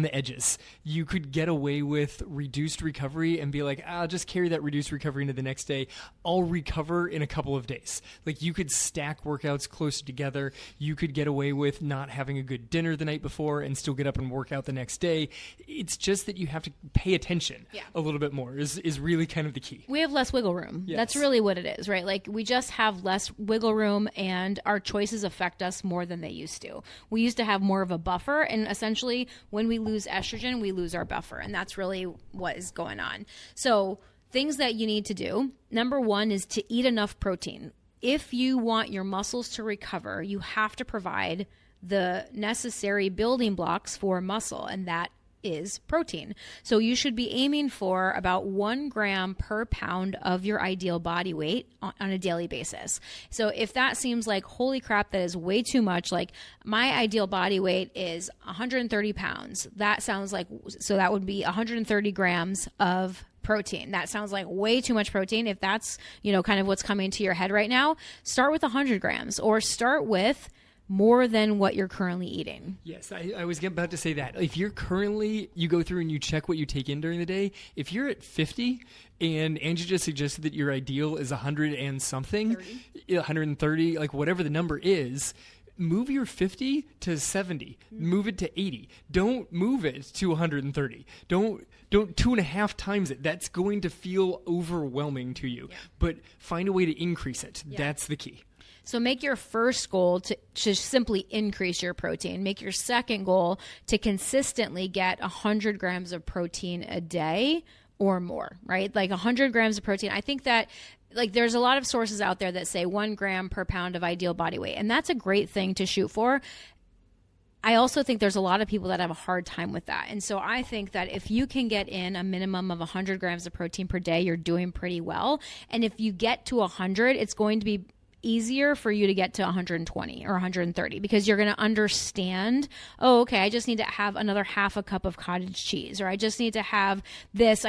the edges. You could get away with reduced recovery and be like, I'll just carry that reduced recovery into the next day. I'll recover in a couple of days. Like you could stack workouts closer together. You could get away with not having a good dinner the night before and still get up and work out the next day. It's just that you have to pay attention a little bit more is really kind of the key. We have less wiggle room. Yes. That's really what it is, right? Like we just have less wiggle room and our choices affect us more than they used to. We used to have more of a buffer, and essentially when we lose estrogen, we lose our buffer, and that's really what is going on. So things that you need to do, number one is to eat enough protein. If you want your muscles to recover, you have to provide the necessary building blocks for muscle, and that is protein. So you should be aiming for about 1 gram per pound of your ideal body weight on a daily basis. So if that seems like, holy crap, that is way too much, like my ideal body weight is 130 pounds. That sounds like, so that would be 130 grams of protein. That sounds like way too much protein. If that's, kind of what's coming to your head right now, start with 100 grams or start with more than what you're currently eating. Yes, I was about to say that. If you go through and you check what you take in during the day, if you're at 50 and Angie just suggested that your ideal is 100 and something, 130, like whatever the number is, move your 50 to 70. Move it to 80. Don't move it to 130. Don't 2.5 times it. That's going to feel overwhelming to you. Yeah. But find a way to increase it. Yeah. That's the key. So make your first goal to simply increase your protein. Make your second goal to consistently get 100 grams of protein a day or more, right? Like 100 grams of protein. I think that there's a lot of sources out there that say 1 gram per pound of ideal body weight, and that's a great thing to shoot for. I also think there's a lot of people that have a hard time with that. And so I think that if you can get in a minimum of 100 grams of protein per day, you're doing pretty well. And if you get to 100, it's going to be easier for you to get to 120 or 130 because you're going to understand, oh, okay, I just need to have another half a cup of cottage cheese, or I just need to have this.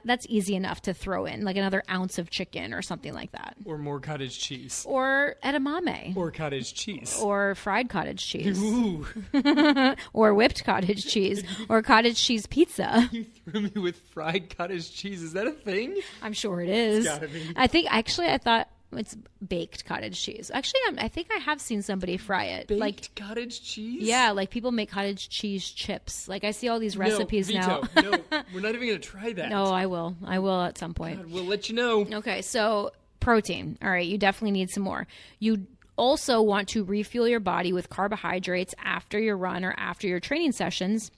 That's easy enough to throw in, like another ounce of chicken or something like that. Or more cottage cheese. Or edamame. Or cottage cheese. Or fried cottage cheese. Ooh. Or whipped cottage cheese. Or cottage cheese pizza. You threw me with fried cottage cheese. Is that a thing? I'm sure it is. It's gotta be. I thought it's baked cottage cheese. Actually, I think I have seen somebody fry it. Baked cottage cheese? Yeah, like people make cottage cheese chips. Like I see all these recipes now. No, we're not even going to try that. No, I will. I will at some point. God, we'll let you know. Okay, so protein. All right, you definitely need some more. You also want to refuel your body with carbohydrates after your run or after your training sessions,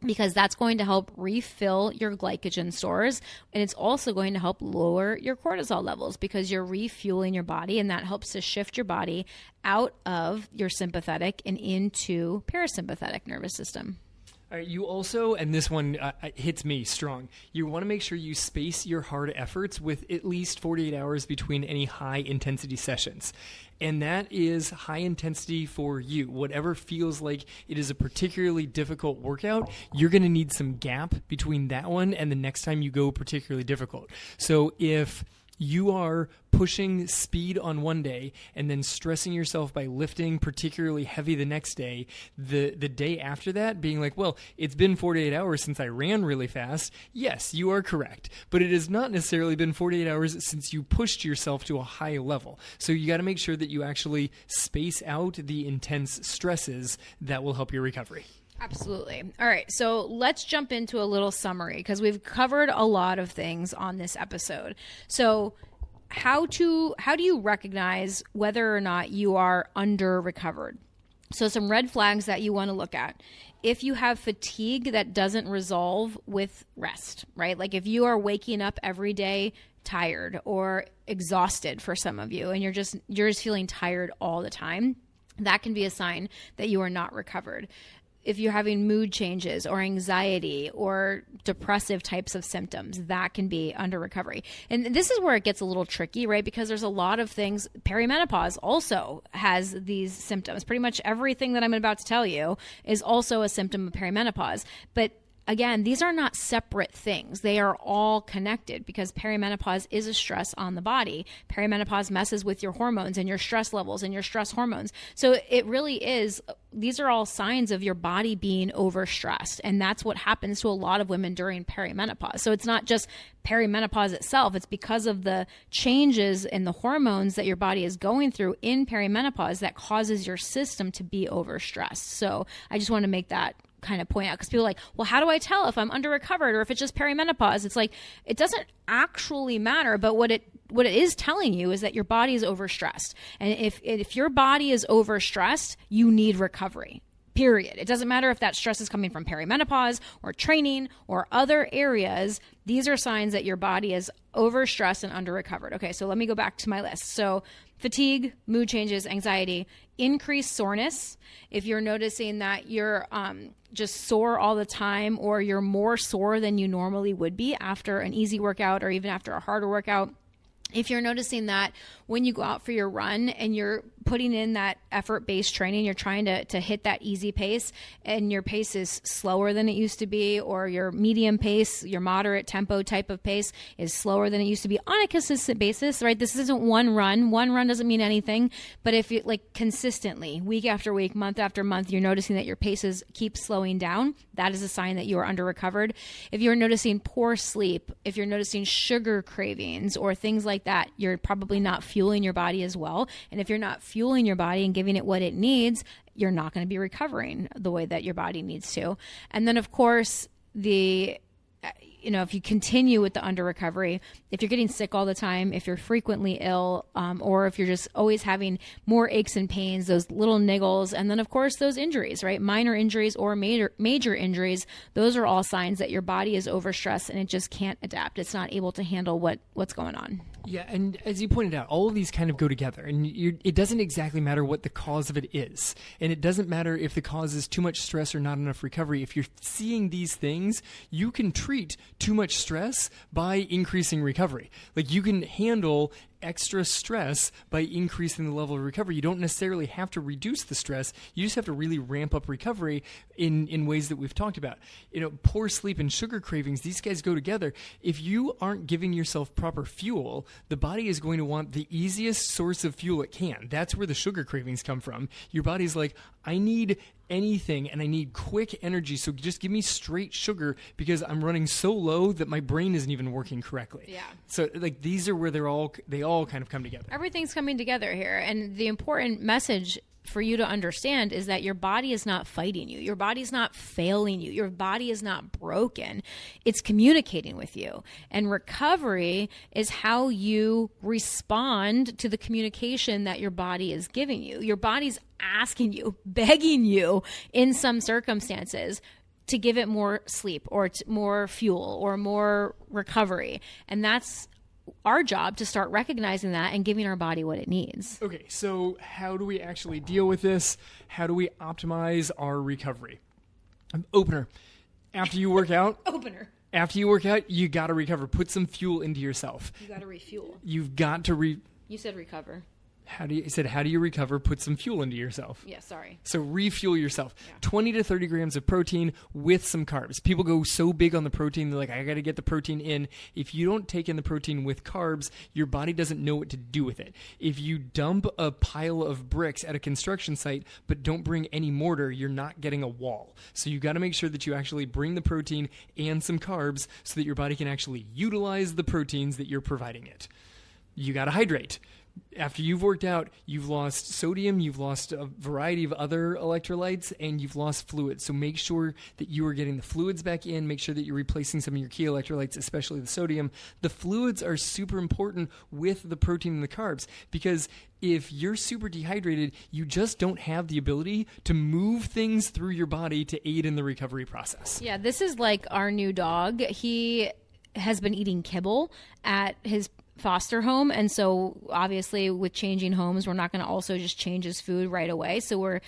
because that's going to help refill your glycogen stores, and it's also going to help lower your cortisol levels because you're refueling your body, and that helps to shift your body out of your sympathetic and into parasympathetic nervous system. All right, you also, and this one hits me strong, you want to make sure you space your hard efforts with at least 48 hours between any high-intensity sessions. And that is high intensity for you. Whatever feels like it is a particularly difficult workout, you're going to need some gap between that one and the next time you go particularly difficult. So if you are pushing speed on one day and then stressing yourself by lifting particularly heavy the next day, the day after that being like, well, it's been 48 hours since I ran really fast. Yes, you are correct. But it has not necessarily been 48 hours since you pushed yourself to a high level. So you got to make sure that you actually space out the intense stresses that will help your recovery. Absolutely. All right. So let's jump into a little summary because we've covered a lot of things on this episode. So how do you recognize whether or not you are under recovered? So some red flags that you want to look at. If you have fatigue that doesn't resolve with rest, right? Like if you are waking up every day tired or exhausted for some of you, and you're just feeling tired all the time, that can be a sign that you are not recovered. If you're having mood changes or anxiety or depressive types of symptoms, that can be under recovery. And this is where it gets a little tricky, right? Because there's a lot of things. Perimenopause also has these symptoms. Pretty much everything that I'm about to tell you is also a symptom of perimenopause. But again, these are not separate things. They are all connected because perimenopause is a stress on the body. Perimenopause messes with your hormones and your stress levels and your stress hormones. So it really is, these are all signs of your body being overstressed. And that's what happens to a lot of women during perimenopause. So it's not just perimenopause itself. It's because of the changes in the hormones that your body is going through in perimenopause that causes your system to be overstressed. So I just want to make that kind of point out, because people are like, well, how do I tell if I'm under recovered or if it's just perimenopause? It's like, it doesn't actually matter, but what it is telling you is that your body is overstressed. And if your body is overstressed, you need recovery. Period. It doesn't matter if that stress is coming from perimenopause or training or other areas. These are signs that your body is overstressed and under recovered. Okay, so let me go back to my list. So fatigue, mood changes, anxiety, increased soreness. If you're noticing that you're just sore all the time, or you're more sore than you normally would be after an easy workout or even after a harder workout. If you're noticing that when you go out for your run and you're putting in that effort-based training, you're trying to hit that easy pace and your pace is slower than it used to be, or your medium pace, your moderate tempo type of pace is slower than it used to be on a consistent basis, right? This isn't one run. One run doesn't mean anything, but if you like consistently, week after week, month after month, you're noticing that your paces keep slowing down, that is a sign that you are under recovered. If you're noticing poor sleep, if you're noticing sugar cravings or things like that, you're probably not fueling your body as well. And if you're not fueling your body and giving it what it needs, you're not going to be recovering the way that your body needs to. And then, of course, if you continue with the under recovery, if you're getting sick all the time, if you're frequently ill, or if you're just always having more aches and pains, those little niggles, and then of course those injuries, right? Minor injuries or major injuries, those are all signs that your body is overstressed and it just can't adapt. It's not able to handle what's going on. Yeah, and as you pointed out, all of these kind of go together, and it doesn't exactly matter what the cause of it is, and it doesn't matter if the cause is too much stress or not enough recovery. If you're seeing these things, you can treat too much stress by increasing recovery. Like, you can handle extra stress by increasing the level of recovery. You don't necessarily have to reduce the stress. You just have to really ramp up recovery in ways that we've talked about. Poor sleep and sugar cravings, these guys go together. If you aren't giving yourself proper fuel, the body is going to want the easiest source of fuel it can. That's where the sugar cravings come from. Your body's like, I need anything and I need quick energy, so just give me straight sugar because I'm running so low that my brain isn't even working correctly. Yeah. So these are where they all kind of come together. Everything's coming together here, and the important message for you to understand is that your body is not fighting you. Your body's not failing you. Your body is not broken. It's communicating with you. And recovery is how you respond to the communication that your body is giving you. Your body's asking you, begging you in some circumstances to give it more sleep or more fuel or more recovery. And that's our job, to start recognizing that and giving our body what it needs. Okay, so how do we actually deal with this? How do we optimize our recovery? Opener. After you work out, After you work out, you got to recover. Put some fuel into yourself. You got to refuel. You've got to You said recover. How do you recover? Put some fuel into yourself. Yeah, sorry. So refuel yourself. Yeah. 20 to 30 grams of protein with some carbs. People go so big on the protein, they're like, I got to get the protein in. If you don't take in the protein with carbs, your body doesn't know what to do with it. If you dump a pile of bricks at a construction site but don't bring any mortar, you're not getting a wall. So you got to make sure that you actually bring the protein and some carbs so that your body can actually utilize the proteins that you're providing it. You got to hydrate. After you've worked out, you've lost sodium, you've lost a variety of other electrolytes, and you've lost fluids. So make sure that you are getting the fluids back in. Make sure that you're replacing some of your key electrolytes, especially the sodium. The fluids are super important with the protein and the carbs, because if you're super dehydrated, you just don't have the ability to move things through your body to aid in the recovery process. Yeah, this is like our new dog. He has been eating kibble at his foster home, and so obviously with changing homes, we're not going to also just change his food right away, so we're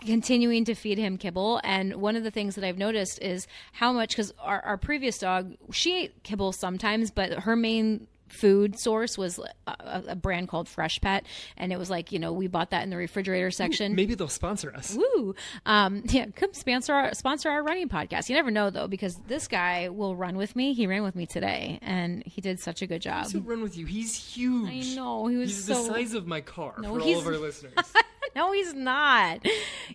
continuing to feed him kibble. And one of the things that I've noticed is how much, because our previous dog, she ate kibble sometimes, but her main food source was a brand called Fresh Pet. And it was like, we bought that in the refrigerator section. Ooh, maybe they'll sponsor us. Woo. Yeah, come sponsor our running podcast. You never know, though, because this guy will run with me. He ran with me today, and he did such a good job. He'll run with you. He's huge. I know. He's the size of my car for all of our listeners. No, he's not.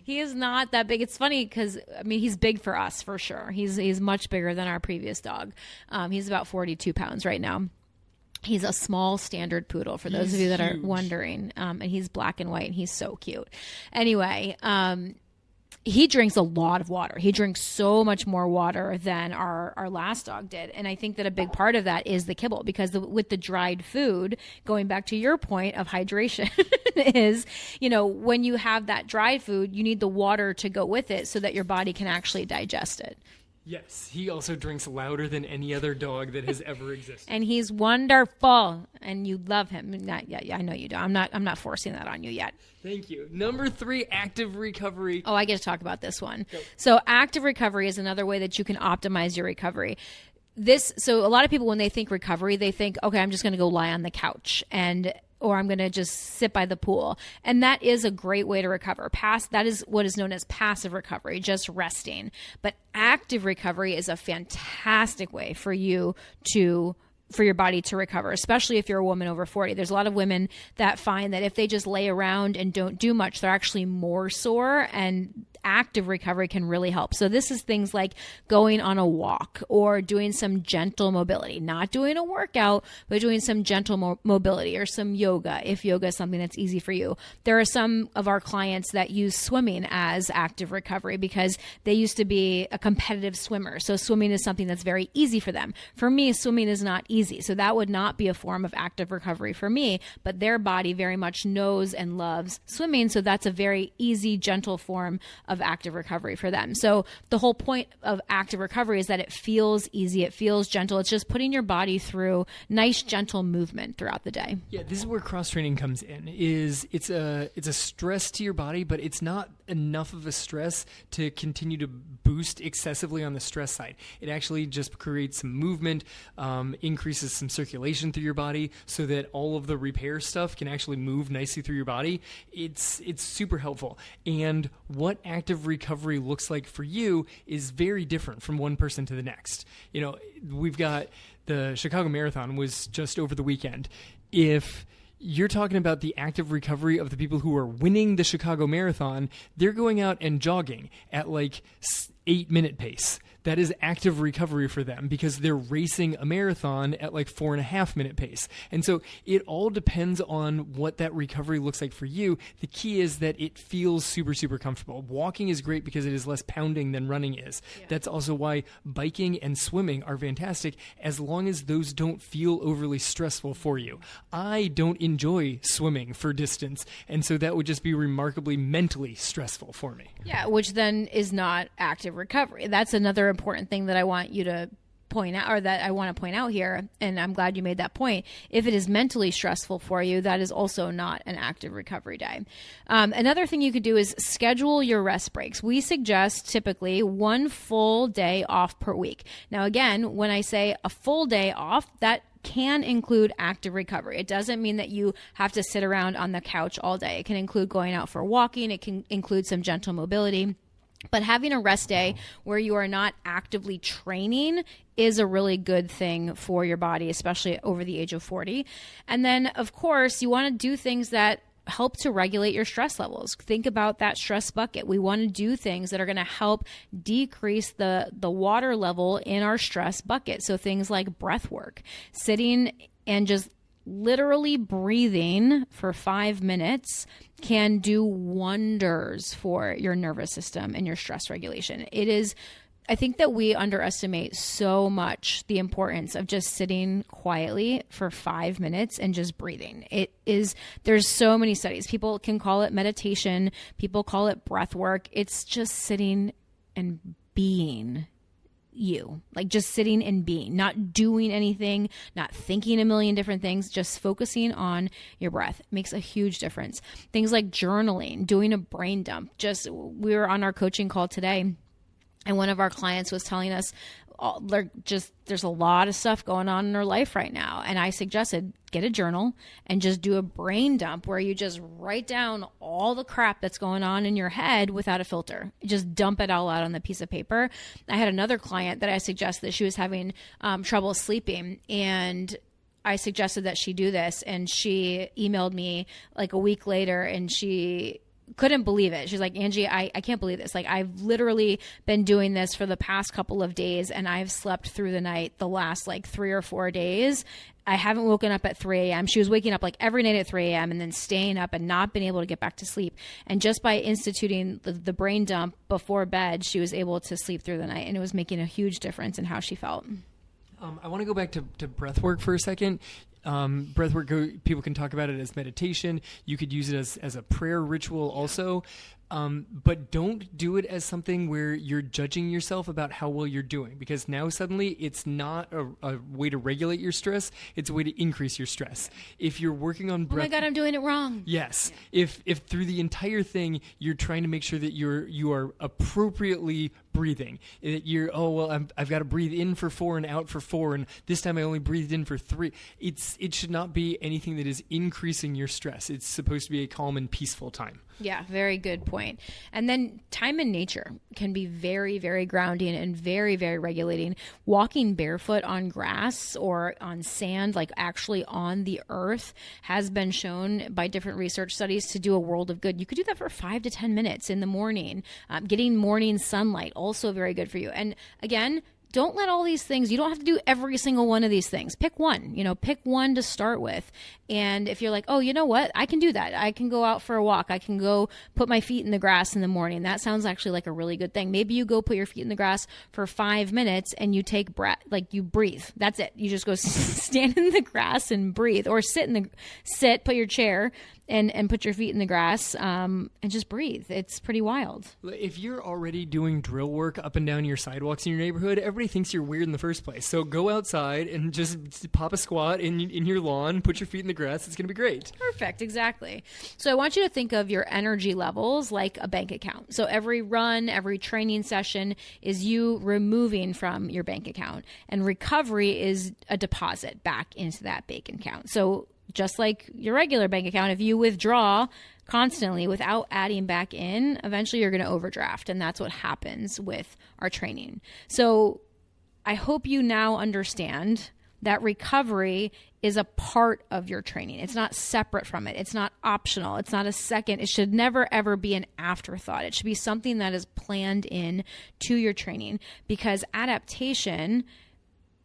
He is not that big. It's funny because, he's big for us, for sure. He's much bigger than our previous dog. He's about 42 pounds right now. He's a small standard poodle, for those of you that are wondering. And he's black and white, and he's so cute. Anyway, he drinks a lot of water. He drinks so much more water than our last dog did. And I think that a big part of that is the kibble, because with the dried food, going back to your point of hydration, is, when you have that dried food, you need the water to go with it so that your body can actually digest it. Yes, he also drinks louder than any other dog that has ever existed. And he's wonderful, and you love him. Yeah, I know you do. I'm not forcing that on you yet. Thank you. Number 3, active recovery. Oh, I get to talk about this one. Go. So active recovery is another way that you can optimize your recovery. So a lot of people, when they think recovery, they think, okay, I'm just going to go lie on the couch or I'm going to just sit by the pool. And that is a great way to recover. That is what is known as passive recovery, just resting. But active recovery is a fantastic way for your body to recover, especially if you're a woman over 40. There's a lot of women that find that if they just lay around and don't do much, they're actually more sore, and active recovery can really help. So this is things like going on a walk or doing some gentle mobility, not doing a workout, but doing some gentle mobility, or some yoga, if yoga is something that's easy for you. There are some of our clients that use swimming as active recovery because they used to be a competitive swimmer. So swimming is something that's very easy for them. For me, swimming is not easy. So that would not be a form of active recovery for me, but their body very much knows and loves swimming. So that's a very easy, gentle form of active recovery for them. So the whole point of active recovery is that it feels easy, it feels gentle. It's just putting your body through nice, gentle movement throughout the day. Yeah, this is where cross training comes in. It's a stress to your body, but it's not enough of a stress to continue to boost excessively on the stress side. It actually just creates some movement, increases some circulation through your body, so that all of the repair stuff can actually move nicely through your body. It's super helpful. And what active recovery looks like for you is very different from one person to the next. We've got the Chicago Marathon was just over the weekend. If you're talking about the active recovery of the people who are winning the Chicago Marathon, they're going out and jogging at like 8-minute pace. That is active recovery for them because they're racing a marathon at like 4.5-minute pace. And so it all depends on what that recovery looks like for you. The key is that it feels super, super comfortable. Walking is great because it is less pounding than running is. Yeah. That's also why biking and swimming are fantastic as long as those don't feel overly stressful for you. I don't enjoy swimming for distance, and so that would just be remarkably mentally stressful for me. Yeah, which then is not active recovery. That's another important thing that I want you to point out, or that I want to point out here, and I'm glad you made that point. If it is mentally stressful for you, that is also not an active recovery day. Another thing you could do is schedule your rest breaks. We suggest typically 1 full day off per week. Now, again, when I say a full day off, that can include active recovery. It doesn't mean that you have to sit around on the couch all day. It can include going out for walking. It can include some gentle mobility. But having a rest day where you are not actively training is a really good thing for your body, especially over the age of 40. And then, of course, you want to do things that help to regulate your stress levels. Think about that stress bucket. We want to do things that are going to help decrease the water level in our stress bucket. So things like breath work, sitting and just literally breathing for 5 minutes can do wonders for your nervous system and your stress regulation. I think that we underestimate so much the importance of just sitting quietly for 5 minutes and just breathing. There's so many studies. People can call it meditation. People call it breath work. It's just sitting and being you, like just sitting and being, not doing anything, not thinking a million different things, just focusing on your breath makes a huge difference. Things like journaling, doing a brain dump. We were on our coaching call today, and one of our clients was telling us there's a lot of stuff going on in her life right now. And I suggested get a journal and just do a brain dump where you just write down all the crap that's going on in your head without a filter. Just dump it all out on the piece of paper. I had another client that I suggested that she was having trouble sleeping, and I suggested that she do this, and she emailed me like a week later, and she couldn't believe it. She's like, Angie, I can't believe this. Like, I've literally been doing this for the past couple of days, and I've slept through the night the last like 3 or 4 days. I haven't woken up at 3 a.m. She was waking up like every night at 3 a.m. and then staying up and not being able to get back to sleep. And just by instituting the brain dump before bed, she was able to sleep through the night, and it was making a huge difference in how she felt. I want to go back to breath work for a second. Breath work, people can talk about it as meditation. You could use it as a prayer ritual also. But don't do it as something where you're judging yourself about how well you're doing, because now suddenly it's not a way to regulate your stress. It's a way to increase your stress. If you're working on breath... Oh my God, I'm doing it wrong. Yes. Yeah. If through the entire thing, you're trying to make sure that you are appropriately breathing. I've got to breathe in for 4 and out for 4, and this time I only breathed in for 3. It should not be anything that is increasing your stress. It's supposed to be a calm and peaceful time. Yeah, very good point. And then time in nature can be very, very grounding and very, very regulating. Walking barefoot on grass or on sand, like actually on the earth, has been shown by different research studies to do a world of good. You could do that for 5 to 10 minutes in the morning. Getting morning sunlight, also very good for you. And again, don't let all these things, you don't have to do every single one of these things. Pick one, pick one to start with. And if you're like, oh, you know what? I can do that. I can go out for a walk. I can go put my feet in the grass in the morning. That sounds actually like a really good thing. Maybe you go put your feet in the grass for 5 minutes and you take breath, like you breathe. That's it. You just go stand in the grass and breathe, or put your chair and put your feet in the grass and just breathe. It's pretty wild. If you're already doing drill work up and down your sidewalks in your neighborhood, everybody thinks you're weird in the first place. So go outside and just pop a squat in your lawn, put your feet in the grass. It's going to be great. Perfect. Exactly. So I want you to think of your energy levels like a bank account. So every run, every training session is you removing from your bank account, and recovery is a deposit back into that bank account. So just like your regular bank account, if you withdraw constantly without adding back in, eventually you're going to overdraft. And that's what happens with our training. So I hope you now understand that recovery is a part of your training. It's not separate from it. It's not optional. It's not a second. It should never, ever be an afterthought. It should be something that is planned in to your training, because adaptation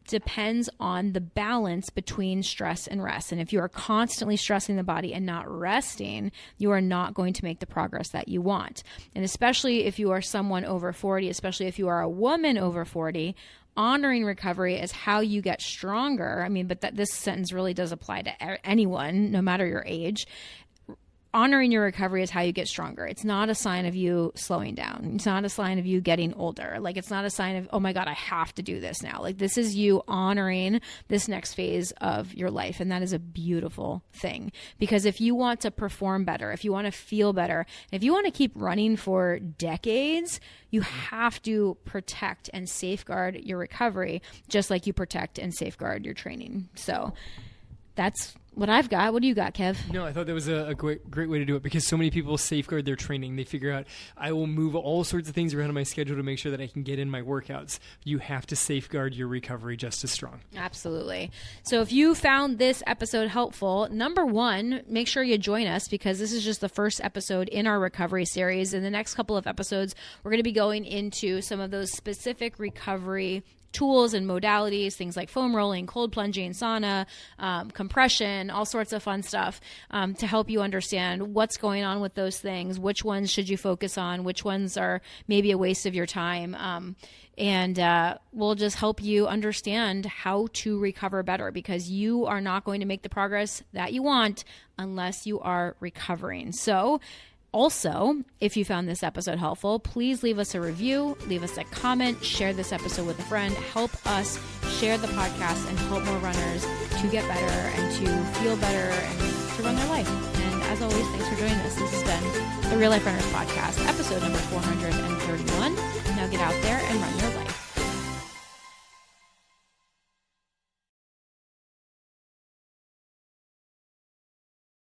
depends on the balance between stress and rest. And if you are constantly stressing the body and not resting, you are not going to make the progress that you want. And especially if you are someone over 40, especially if you are a woman over 40, honoring recovery is how you get stronger. I mean, but this sentence really does apply to anyone, no matter your age. Honoring your recovery is how you get stronger. It's not a sign of you slowing down. It's not a sign of you getting older. Like, it's not a sign of, oh my God, I have to do this now. Like, this is you honoring this next phase of your life. And that is a beautiful thing, because if you want to perform better, if you want to feel better, if you want to keep running for decades, you have to protect and safeguard your recovery, just like you protect and safeguard your training. So that's what I've got. What do you got, Kev? No, I thought that was a great way to do it, because so many people safeguard their training. They figure out, I will move all sorts of things around in my schedule to make sure that I can get in my workouts. You have to safeguard your recovery just as strong. Absolutely. So if you found this episode helpful, number one, make sure you join us, because this is just the first episode in our recovery series. In the next couple of episodes, we're going to be going into some of those specific recovery tools and modalities, things like foam rolling, cold plunging, sauna, compression, all sorts of fun stuff to help you understand what's going on with those things, which ones should you focus on, which ones are maybe a waste of your time. And we'll just help you understand how to recover better, because you are not going to make the progress that you want unless you are recovering. So also, if you found this episode helpful, please leave us a review, leave us a comment, share this episode with a friend. Help us share the podcast and help more runners to get better and to feel better and to run their life. And as always, thanks for joining us. This has been the Real Life Runners Podcast, episode number 431. Now get out there and run your